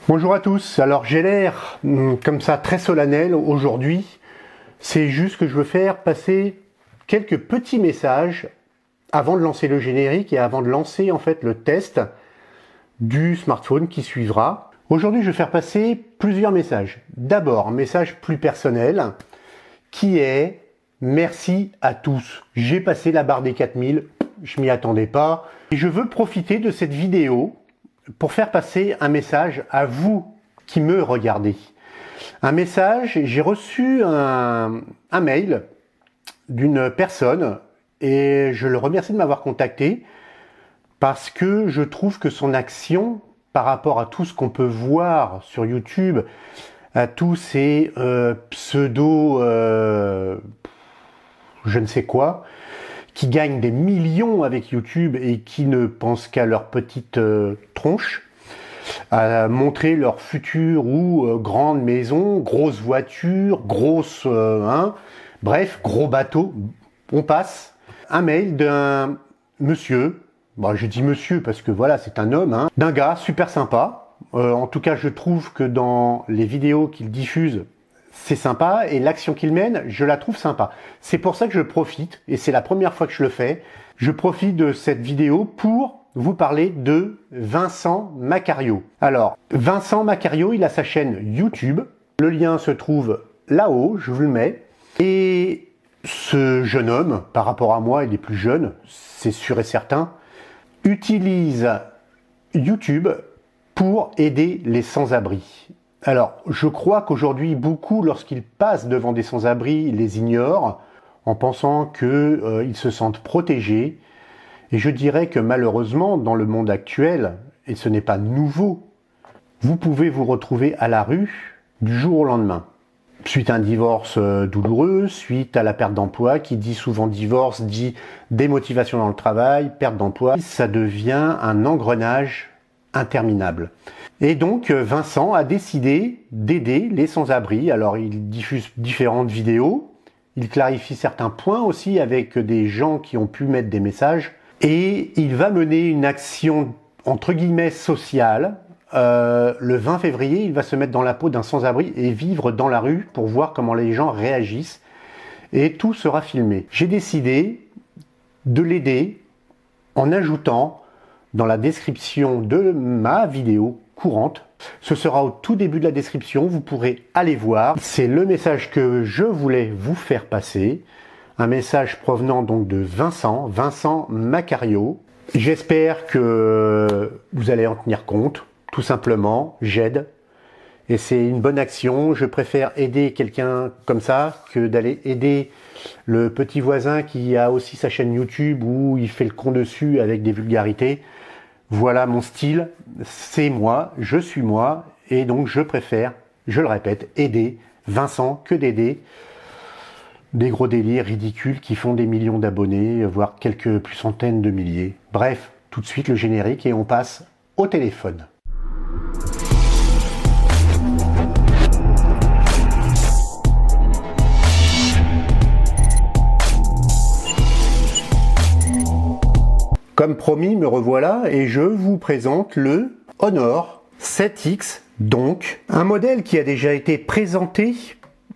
Bonjour à tous, alors j'ai l'air comme ça très solennel aujourd'hui, c'est juste que je veux faire passer quelques petits messages avant de lancer le générique et avant de lancer en fait le test du smartphone qui suivra. Aujourd'hui je vais faire passer plusieurs messages. D'abord un message plus personnel qui est merci à tous, j'ai passé la barre des 4000, je m'y attendais pas et je veux profiter de cette vidéo pour faire passer un message à vous qui me regardez. Un message, j'ai reçu un mail d'une personne et je le remercie de m'avoir contacté parce que je trouve que son action par rapport à tout ce qu'on peut voir sur YouTube, à tous ces pseudo je ne sais quoi, qui gagnent des millions avec YouTube et qui ne pensent qu'à leur petite tronche, à montrer leur futur ou grande maison, grosse voiture, grosse... bref, gros bateau. On passe. Un mail d'un monsieur, bon, je dis monsieur parce que voilà, c'est un homme, d'un gars super sympa. En tout cas, je trouve que dans les vidéos qu'il diffuse, c'est sympa et l'action qu'il mène, je la trouve sympa. C'est pour ça que je profite, et c'est la première fois que je le fais, je profite de cette vidéo pour vous parler de Vincent Macario. Alors, Vincent Macario, il a sa chaîne YouTube. Le lien se trouve là-haut, je vous le mets. Et ce jeune homme, par rapport à moi, il est plus jeune, c'est sûr et certain, utilise YouTube pour aider les sans-abri. Alors, je crois qu'aujourd'hui, beaucoup, lorsqu'ils passent devant des sans-abri, les ignorent en pensant qu'ils se sentent protégés. Et je dirais que malheureusement, dans le monde actuel, et ce n'est pas nouveau, vous pouvez vous retrouver à la rue du jour au lendemain. Suite à un divorce douloureux, suite à la perte d'emploi, qui dit souvent divorce, dit démotivation dans le travail, perte d'emploi, ça devient un engrenage interminable. Et donc Vincent a décidé d'aider les sans-abri. Alors il diffuse différentes vidéos, il clarifie certains points aussi avec des gens qui ont pu mettre des messages, et il va mener une action entre guillemets sociale. Le 20 février, il va se mettre dans la peau d'un sans-abri et vivre dans la rue pour voir comment les gens réagissent, et tout sera filmé. J'ai décidé de l'aider en ajoutant dans la description de ma vidéo courante. Ce sera au tout début de la description, vous pourrez aller voir. C'est le message que je voulais vous faire passer. Un message provenant donc de Vincent Macario. J'espère que vous allez en tenir compte, tout simplement, j'aide. Et c'est une bonne action, je préfère aider quelqu'un comme ça que d'aller aider le petit voisin qui a aussi sa chaîne YouTube où il fait le con dessus avec des vulgarités. Voilà mon style, c'est moi, je suis moi, et donc je préfère, je le répète, aider Vincent que d'aider des gros délires ridicules qui font des millions d'abonnés, voire quelques plus centaines de milliers. Bref, tout de suite le générique et on passe au téléphone. Comme promis, me revoilà et je vous présente le Honor 7X, donc un modèle qui a déjà été présenté,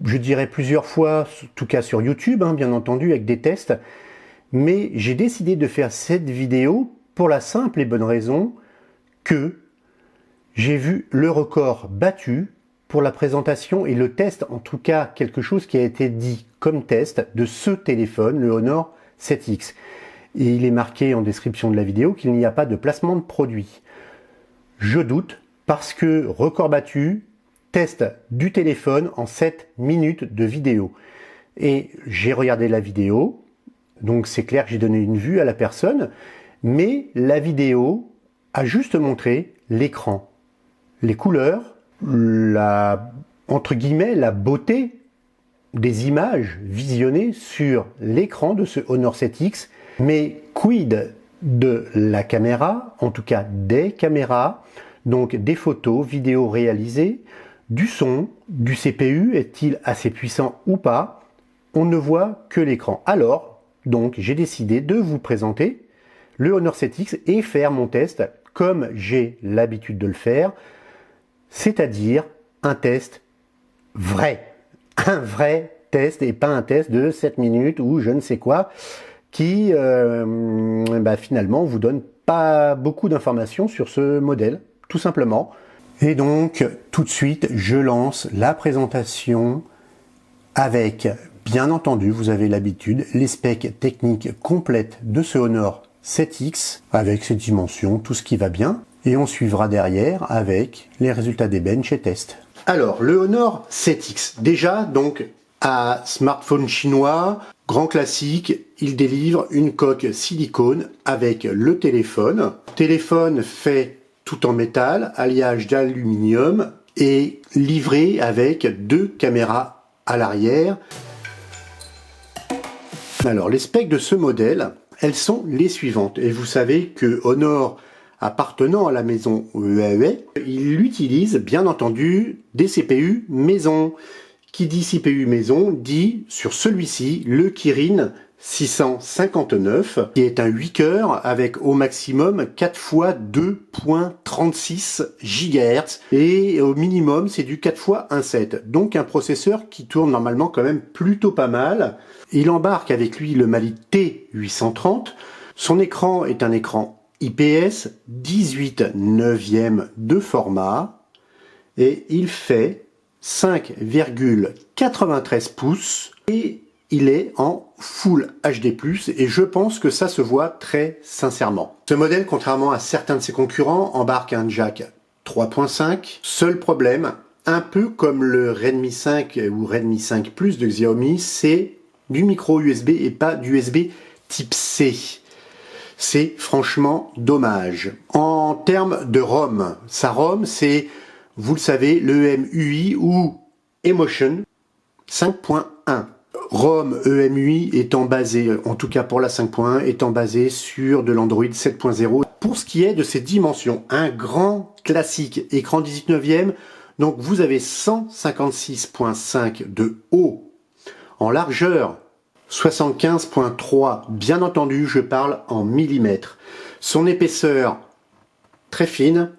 je dirais plusieurs fois, en tout cas sur YouTube, bien entendu, avec des tests, mais j'ai décidé de faire cette vidéo pour la simple et bonne raison que j'ai vu le record battu pour la présentation et le test, en tout cas quelque chose qui a été dit comme test de ce téléphone, le Honor 7X. Et il est marqué en description de la vidéo qu'il n'y a pas de placement de produit. Je doute parce que record battu, test du téléphone en 7 minutes de vidéo. Et j'ai regardé la vidéo, donc c'est clair que j'ai donné une vue à la personne, mais la vidéo a juste montré l'écran, les couleurs, entre guillemets, la beauté des images visionnées sur l'écran de ce Honor 7X. Mais quid de la caméra, en tout cas des caméras, donc des photos, vidéos réalisées, du son, du CPU, est-il assez puissant ou pas? On ne voit que l'écran. Alors, donc, j'ai décidé de vous présenter le Honor 7X et faire mon test comme j'ai l'habitude de le faire c'est-à-dire un test vrai. Un vrai test et pas un test de 7 minutes ou je ne sais quoi qui finalement vous donne pas beaucoup d'informations sur ce modèle, tout simplement. Et donc tout de suite je lance la présentation avec, bien entendu, vous avez l'habitude, les specs techniques complètes de ce Honor 7X avec ses dimensions, tout ce qui va bien. Et on suivra derrière avec les résultats des bench et tests. Alors, le Honor 7X, déjà, donc, à smartphone chinois, grand classique, il délivre une coque silicone avec le téléphone. Téléphone fait tout en métal, alliage d'aluminium et livré avec 2 caméras à l'arrière. Alors, les specs de ce modèle, elles sont les suivantes. Et vous savez que Honor, appartenant à la maison Huawei, il utilise bien entendu des CPU maison. Qui dit CPU maison dit sur celui-ci le Kirin 659 qui est un 8 cœurs avec au maximum 4 fois 2.36 GHz et au minimum c'est du 4 fois 1.7. Donc un processeur qui tourne normalement quand même plutôt pas mal. Il embarque avec lui le Mali T830. Son écran est un écran IPS 18/9 de format et il fait 5,93 pouces et il est en Full HD+, et je pense que ça se voit très sincèrement. Ce modèle, contrairement à certains de ses concurrents, embarque un jack 3.5. Seul problème, un peu comme le Redmi 5 ou Redmi 5 Plus de Xiaomi, c'est du micro USB et pas d'USB type C. C'est franchement dommage. En termes de ROM, sa ROM c'est, vous le savez, le EMUI ou Emotion 5.1. ROM EMUI étant basé, en tout cas pour la 5.1, étant basé sur de l'Android 7.0. Pour ce qui est de ses dimensions, un grand classique, écran 19e, donc vous avez 156.5 de haut, en largeur 75.3, bien entendu je parle en millimètres. Son épaisseur très fine,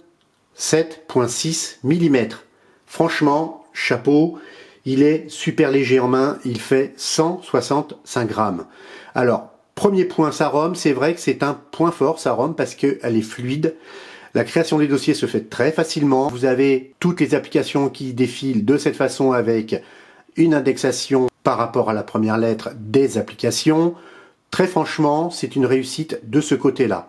7.6 mm. Franchement, chapeau, il est super léger en main, il fait 165 grammes. Alors, premier point, sa ROM, c'est vrai que c'est un point fort, sa ROM, parce qu'elle est fluide. La création des dossiers se fait très facilement. Vous avez toutes les applications qui défilent de cette façon avec une indexation par rapport à la première lettre des applications. Très franchement, c'est une réussite de ce côté-là.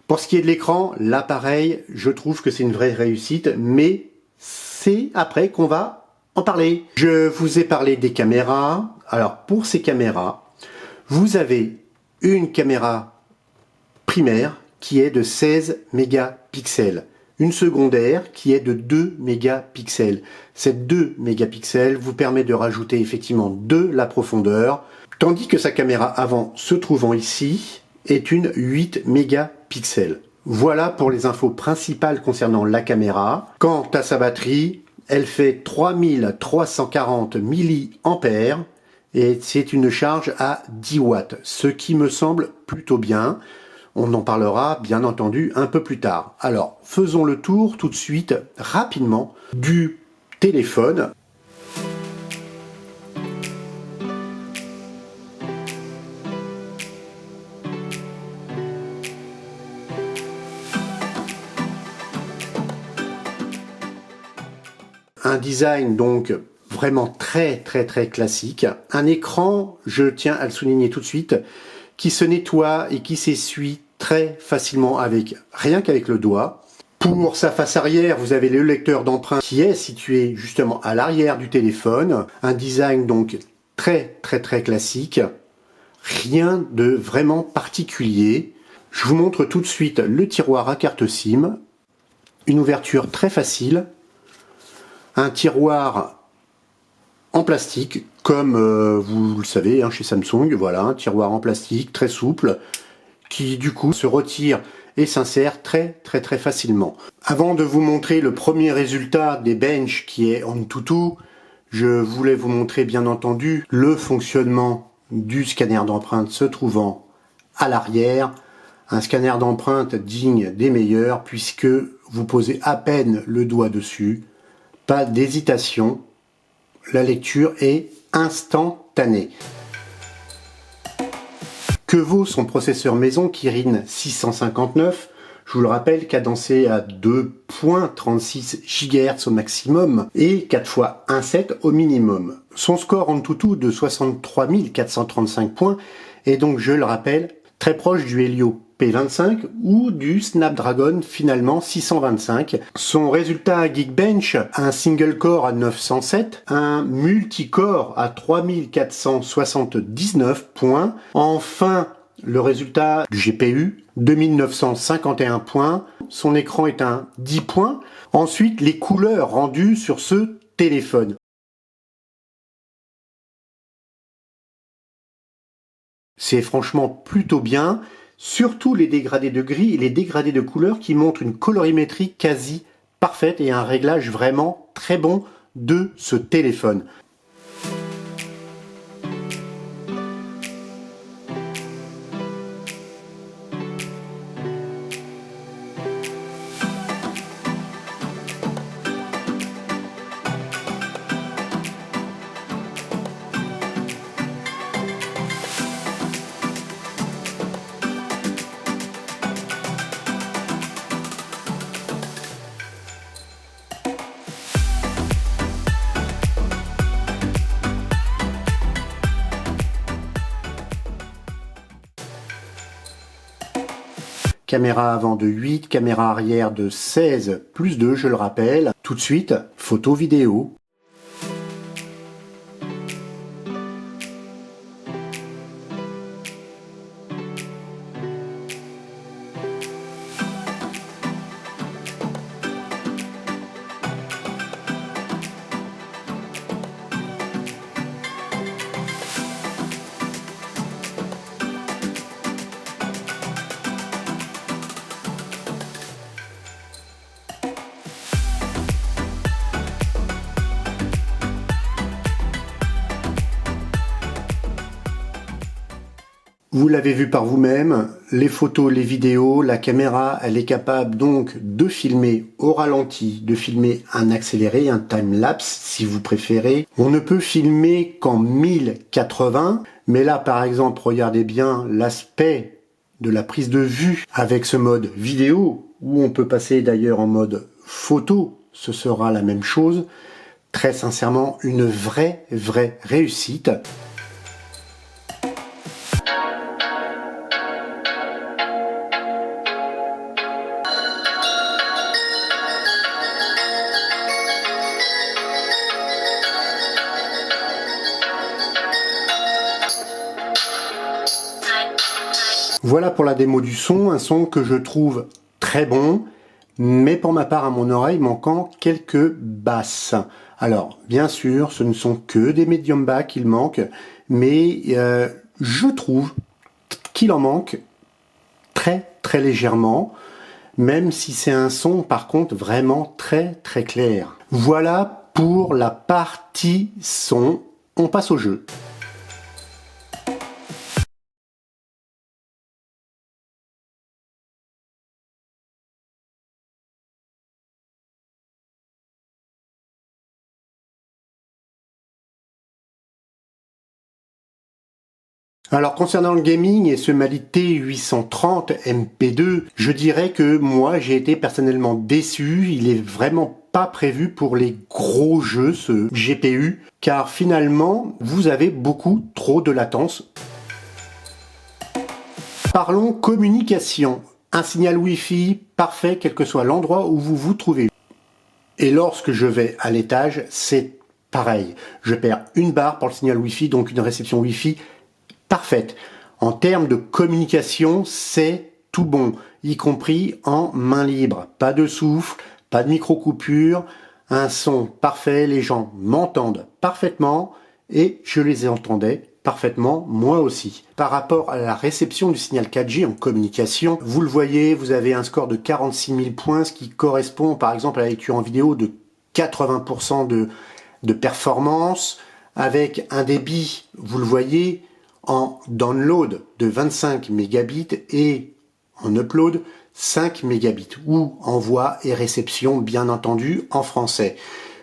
Pour ce qui est de l'écran, l'appareil, je trouve que c'est une vraie réussite, mais c'est après qu'on va en parler. Je vous ai parlé des caméras. Alors, pour ces caméras, vous avez une caméra primaire qui est de 16 mégapixels. Une secondaire qui est de 2 mégapixels. Cette 2 mégapixels vous permet de rajouter effectivement de la profondeur, tandis que sa caméra avant se trouvant ici est une 8 mégapixels. Voilà pour les infos principales concernant la caméra. Quant à sa batterie, elle fait 3340 mAh et c'est une charge à 10 watts, ce qui me semble plutôt bien. On en parlera bien entendu un peu plus tard. Alors, faisons le tour tout de suite, rapidement, du téléphone. Un design donc vraiment très classique. Un écran, je tiens à le souligner tout de suite, qui se nettoie et qui s'essuie très facilement avec rien qu'avec le doigt. Pour sa face arrière, vous avez le lecteur d'empreintes qui est situé justement à l'arrière du téléphone. Un design donc très classique. Rien de vraiment particulier. Je vous montre tout de suite le tiroir à carte SIM. Une ouverture très facile. Un tiroir en plastique, comme vous le savez chez Samsung, voilà, un tiroir en plastique très souple, qui du coup se retire et s'insère très facilement. Avant de vous montrer le premier résultat des bench qui est AnTuTu, je voulais vous montrer bien entendu le fonctionnement du scanner d'empreinte se trouvant à l'arrière. Un scanner d'empreinte digne des meilleurs puisque vous posez à peine le doigt dessus. Pas d'hésitation, la lecture est instantanée. Que vaut son processeur maison Kirin 659? Je vous le rappelle, cadencé à 2.36 GHz au maximum et 4 x 1.7 au minimum. Son score AnTuTu de 63 435 points est donc, je le rappelle, très proche du Helio P25 ou du Snapdragon finalement 625. Son résultat à Geekbench, un single core à 907, un multicore à 3479 points. Enfin, le résultat du GPU, 2951 points. Son écran est un 10 points. Ensuite, les couleurs rendues sur ce téléphone. C'est franchement plutôt bien, surtout les dégradés de gris et les dégradés de couleurs qui montrent une colorimétrie quasi parfaite et un réglage vraiment très bon de ce téléphone. Caméra avant de 8, caméra arrière de 16 plus 2, je le rappelle. Tout de suite, photo vidéo. Vous l'avez vu par vous-même, les photos, les vidéos, la caméra, elle est capable donc de filmer au ralenti, de filmer un accéléré, un time-lapse si vous préférez. On ne peut filmer qu'en 1080, mais là par exemple, regardez bien l'aspect de la prise de vue avec ce mode vidéo, où on peut passer d'ailleurs en mode photo, ce sera la même chose. Très sincèrement, une vraie réussite. Voilà pour la démo du son, un son que je trouve très bon, mais pour ma part à mon oreille manquant quelques basses. Alors bien sûr ce ne sont que des médium bas qu'il manque, mais je trouve qu'il en manque très légèrement, même si c'est un son par contre vraiment très clair. Voilà pour la partie son, on passe au jeu. Alors concernant le gaming et ce Mali T830 MP2, je dirais que moi j'ai été personnellement déçu, il est vraiment pas prévu pour les gros jeux ce GPU, car finalement vous avez beaucoup trop de latence. Parlons communication, un signal Wi-Fi parfait quel que soit l'endroit où vous vous trouvez. Et lorsque je vais à l'étage, c'est pareil, je perds une barre pour le signal Wi-Fi, donc une réception Wi-Fi parfaite. En termes de communication, c'est tout bon, y compris en main libre. Pas de souffle, pas de micro-coupure, un son parfait, les gens m'entendent parfaitement et je les entendais parfaitement moi aussi. Par rapport à la réception du signal 4G en communication, vous le voyez, vous avez un score de 46 000 points, ce qui correspond par exemple à la lecture en vidéo de 80% de performance, avec un débit, vous le voyez, en download de 25 mégabits et en upload 5 mégabits ou envoi et réception bien entendu en français.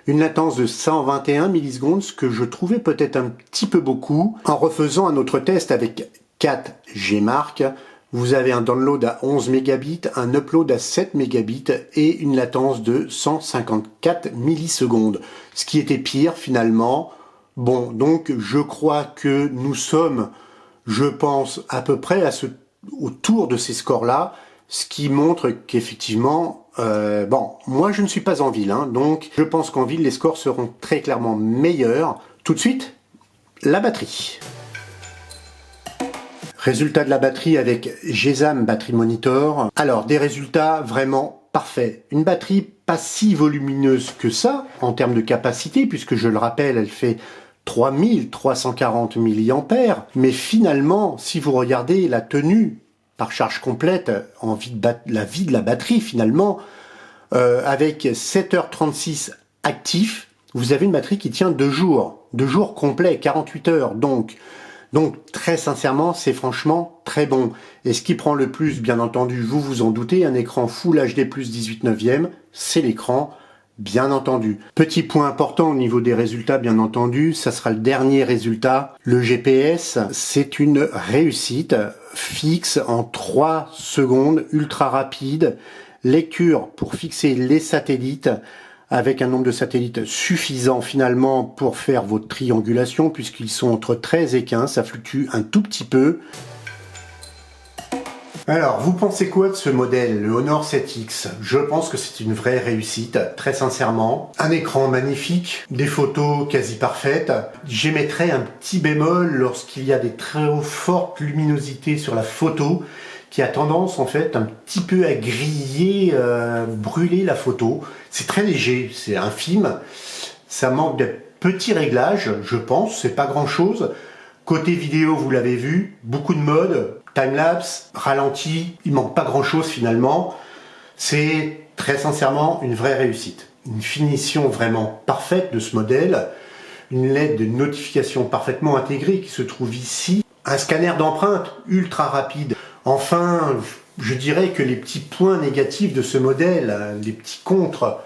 une latence de 121 millisecondes, ce que je trouvais peut-être un petit peu beaucoup. En refaisant un autre test avec 4 Gmark, vous avez un download à 11 mégabits, un upload à 7 mégabits et une latence de 154 millisecondes. Ce qui était pire finalement. Bon, donc je crois que nous sommes, je pense, à peu près autour de ces scores-là, ce qui montre qu'effectivement, bon, moi je ne suis pas en ville, hein, donc je pense qu'en ville les scores seront très clairement meilleurs. Tout de suite, la batterie. Résultat de la batterie avec GESAM Battery Monitor. Alors, des résultats vraiment parfaits. Une batterie pas si volumineuse que ça, en termes de capacité, puisque je le rappelle, elle fait 3340 mAh. Mais finalement, si vous regardez la tenue par charge complète, la vie de la batterie finalement, avec 7h36 actifs, vous avez une batterie qui tient 2 jours. 2 jours complets, 48 heures. Donc très sincèrement, c'est franchement très bon. Et ce qui prend le plus, bien entendu, vous vous en doutez, un écran Full HD+ 18/9, c'est l'écran, bien entendu. Petit point important au niveau des résultats, bien entendu, ça sera le dernier résultat. Le GPS, c'est une réussite, fixe en 3 secondes, ultra rapide. Lecture pour fixer les satellites, avec un nombre de satellites suffisant finalement pour faire votre triangulation, puisqu'ils sont entre 13 et 15, ça fluctue un tout petit peu. Alors, vous pensez quoi de ce modèle, le Honor 7X? Je pense que c'est une vraie réussite, très sincèrement. Un écran magnifique, des photos quasi parfaites. J'émettrais un petit bémol lorsqu'il y a des très fortes luminosités sur la photo, qui a tendance en fait un petit peu à griller, brûler la photo. C'est très léger, c'est infime. Ça manque de petits réglages, je pense, c'est pas grand chose. Côté vidéo, vous l'avez vu, beaucoup de modes, timelapse, ralenti, il manque pas grand chose finalement. C'est très sincèrement une vraie réussite. Une finition vraiment parfaite de ce modèle, une LED de notification parfaitement intégrée qui se trouve ici, un scanner d'empreinte ultra rapide. Enfin, je dirais que les petits points négatifs de ce modèle, les petits contres,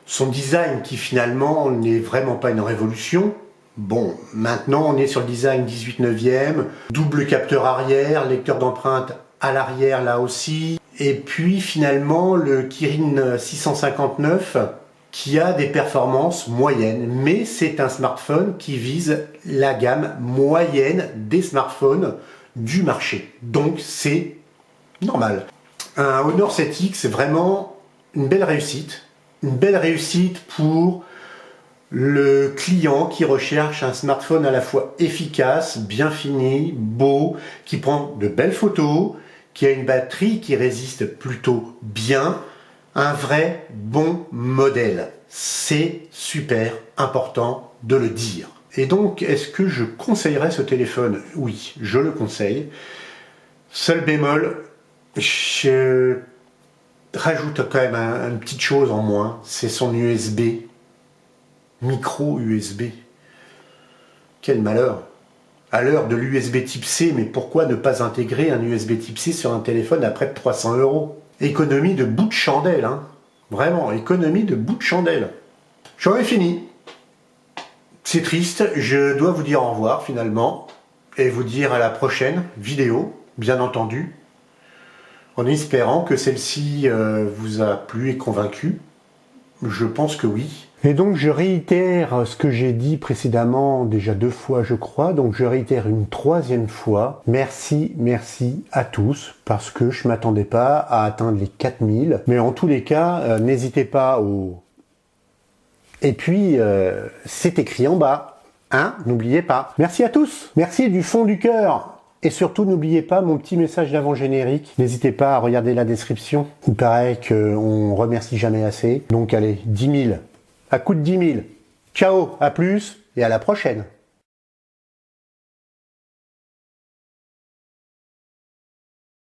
son design qui finalement n'est vraiment pas une révolution. Bon, maintenant on est sur le design 18/9, double capteur arrière, lecteur d'empreinte à l'arrière là aussi, et puis finalement le Kirin 659 qui a des performances moyennes, mais c'est un smartphone qui vise la gamme moyenne des smartphones du marché. Donc c'est normal. Un Honor 7X, c'est vraiment une belle réussite. Une belle réussite pour le client qui recherche un smartphone à la fois efficace, bien fini, beau, qui prend de belles photos, qui a une batterie qui résiste plutôt bien. Un vrai bon modèle. C'est super important de le dire. Et donc, est-ce que je conseillerais ce téléphone? Oui, je le conseille. Seul bémol, je rajoute quand même une petite chose en moins, c'est son USB, micro USB. Quel malheur! À l'heure de l'USB type C, mais pourquoi ne pas intégrer un USB type C sur un téléphone à près de 300 €? Économie de bout de chandelle, hein. Vraiment, économie de bout de chandelle. J'en ai fini. C'est triste, je dois vous dire au revoir finalement, et vous dire à la prochaine vidéo, bien entendu, en espérant que celle-ci vous a plu et convaincu. Je pense que oui. Et donc je réitère ce que j'ai dit précédemment, déjà 2 fois je crois, donc je réitère une 3e fois. Merci à tous, parce que je ne m'attendais pas à atteindre les 4000. Mais en tous les cas, n'hésitez pas au... Et puis, c'est écrit en bas, hein, n'oubliez pas. Merci à tous, merci du fond du cœur. Et surtout, n'oubliez pas mon petit message d'avant-générique. N'hésitez pas à regarder la description. Il paraît qu'on remercie jamais assez. Donc allez, 10 000. À coup de 10 000. Ciao, à plus et à la prochaine.